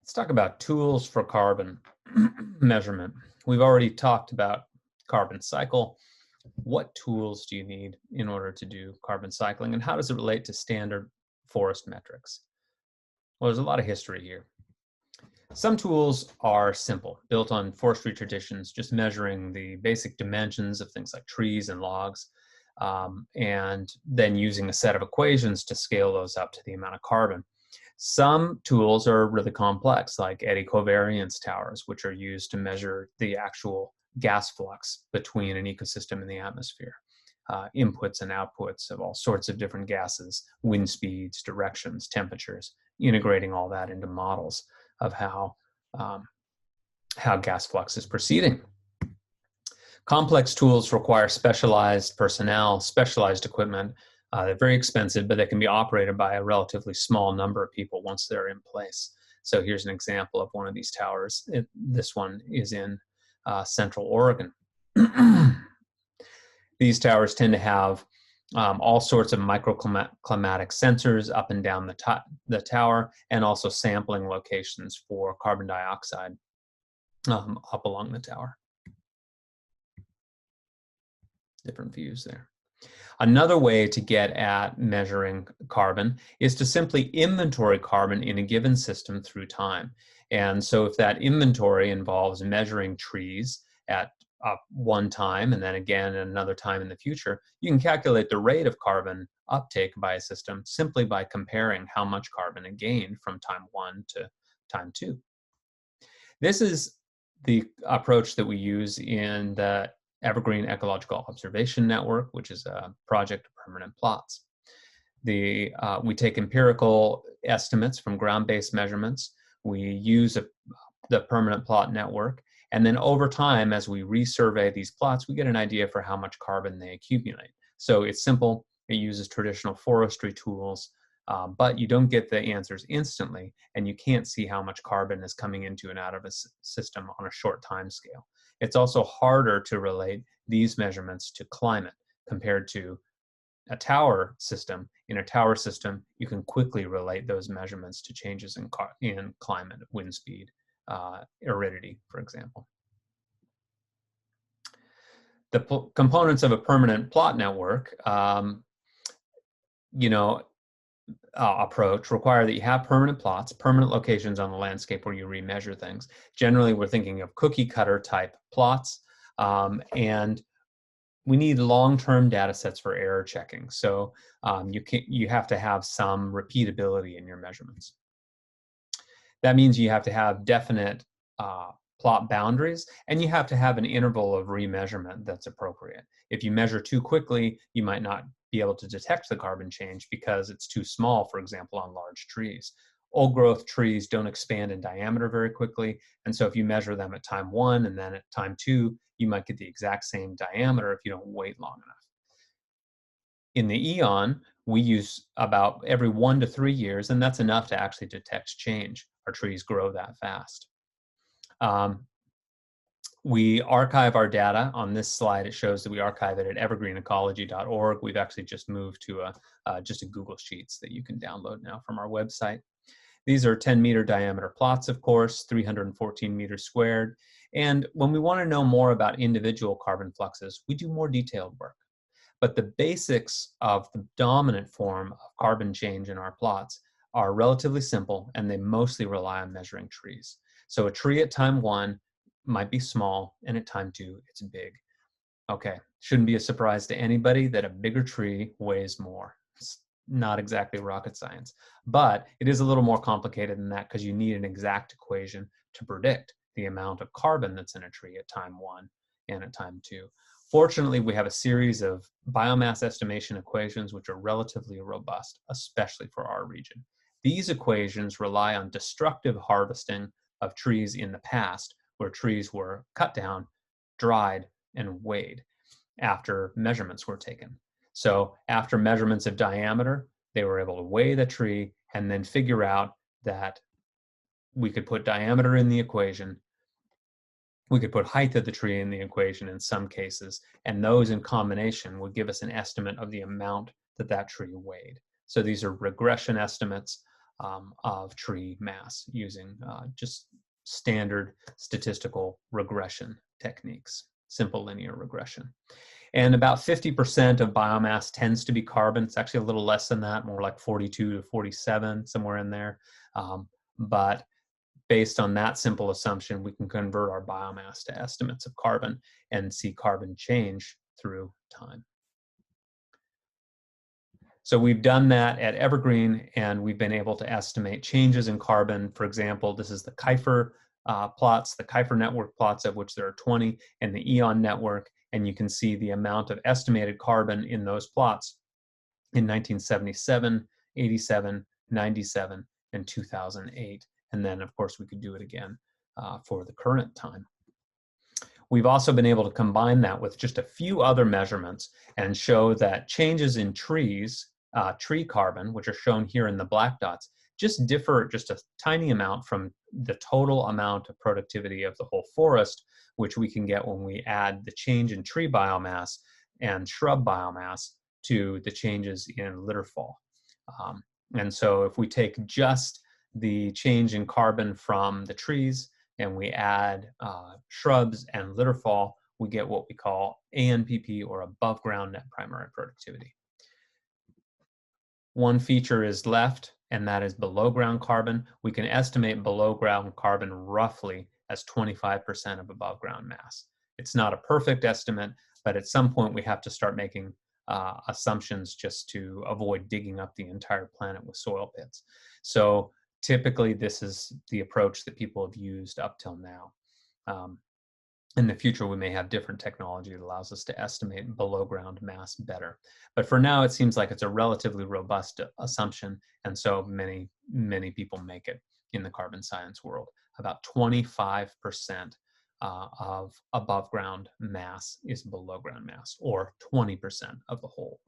Let's talk about tools for carbon measurement. We've already talked about carbon cycle. What tools do you need in order to do carbon cycling, and how does it relate to standard forest metrics? Well, there's a lot of history here. Some tools are simple, built on forestry traditions, just measuring the basic dimensions of things like trees and logs, and then using a set of equations to scale those up to the amount of carbon. Some tools are really complex, like eddy covariance towers, which are used to measure the actual gas flux between an ecosystem and the atmosphere, inputs and outputs of all sorts of different gases, wind speeds, directions, temperatures, integrating all that into models of how gas flux is proceeding. Complex tools require specialized personnel, specialized equipment. They're very expensive, but they can be operated by a relatively small number of people once they're in place. So here's an example of one of these towers. This one is in Central Oregon. These towers tend to have all sorts of microclimatic sensors up and down the tower, and also sampling locations for carbon dioxide up along the tower. Different views there. Another way to get at measuring carbon is to simply inventory carbon in a given system through time. And so if that inventory involves measuring trees at one time and then again at another time in the future, you can calculate the rate of carbon uptake by a system simply by comparing how much carbon it gained from time 1 to time 2. This is the approach that we use in the Evergreen Ecological Observation Network, which is a project of permanent plots. We take empirical estimates from ground-based measurements. We use the permanent plot network, and then over time, as we resurvey these plots, we get an idea for how much carbon they accumulate. So it's simple. It uses traditional forestry tools, but you don't get the answers instantly, and you can't see how much carbon is coming into and out of a system on a short time scale. It's also harder to relate these measurements to climate compared to a tower system. In a tower system, you can quickly relate those measurements to changes in climate, wind speed, aridity, for example. The components of a permanent plot network, approach require that you have permanent plots, permanent locations on the landscape where you remeasure things. Generally, we're thinking of cookie cutter type plots, and we need long-term data sets for error checking. So you have to have some repeatability in your measurements. That means you have to have definite plot boundaries, and you have to have an interval of remeasurement that's appropriate. If you measure too quickly, you might not be able to detect the carbon change because it's too small, for example, on large trees. Old growth trees don't expand in diameter very quickly, and so if you measure them at time 1 and then at time 2, you might get the exact same diameter if you don't wait long enough. In the eon, we use about every 1 to 3 years, and that's enough to actually detect change. Our trees grow that fast. We archive our data. On this slide, it shows that we archive it at evergreenecology.org. We've actually just moved to just a Google Sheets that you can download now from our website. These are 10-meter diameter plots, of course, 314 meters squared. And when we want to know more about individual carbon fluxes, we do more detailed work. But the basics of the dominant form of carbon change in our plots are relatively simple, and they mostly rely on measuring trees. So a tree at time 1 might be small, and at time 2, it's big. Okay, shouldn't be a surprise to anybody that a bigger tree weighs more. It's not exactly rocket science, but it is a little more complicated than that because you need an exact equation to predict the amount of carbon that's in a tree at time 1 and at time 2. Fortunately, we have a series of biomass estimation equations which are relatively robust, especially for our region. These equations rely on destructive harvesting of trees in the past, where trees were cut down, dried, and weighed after measurements were taken. So after measurements of diameter, they were able to weigh the tree and then figure out that we could put diameter in the equation. We could put height of the tree in the equation in some cases, and those in combination would give us an estimate of the amount that that tree weighed. So these are regression estimates of tree mass using just standard statistical regression techniques, simple linear regression. And about 50% of biomass tends to be carbon. It's actually a little less than that, more like 42 to 47, somewhere in there. But based on that simple assumption, we can convert our biomass to estimates of carbon and see carbon change through time. So we've done that at Evergreen, and we've been able to estimate changes in carbon. For example, this is the Kuiper plots, the Kuiper network plots, of which there are 20, and the EON network, and you can see the amount of estimated carbon in those plots in 1977, 87, 97, and 2008. And then, of course, we could do it again for the current time. We've also been able to combine that with just a few other measurements and show that changes in trees, tree carbon, which are shown here in the black dots, just differ just a tiny amount from the total amount of productivity of the whole forest, which we can get when we add the change in tree biomass and shrub biomass to the changes in litter fall. And so if we take just the change in carbon from the trees and we add shrubs and litter fall, we get what we call ANPP, or above ground net primary productivity. One feature is left, and that is below ground carbon. We can estimate below ground carbon roughly as 25% of above ground mass. It's not a perfect estimate, but at some point we have to start making assumptions just to avoid digging up the entire planet with soil pits. So typically this is the approach that people have used up till now. In the future, we may have different technology that allows us to estimate below ground mass better. But for now, it seems like it's a relatively robust assumption, and so many people make it in the carbon science world. About 25% of above ground mass is below ground mass, or 20% of the whole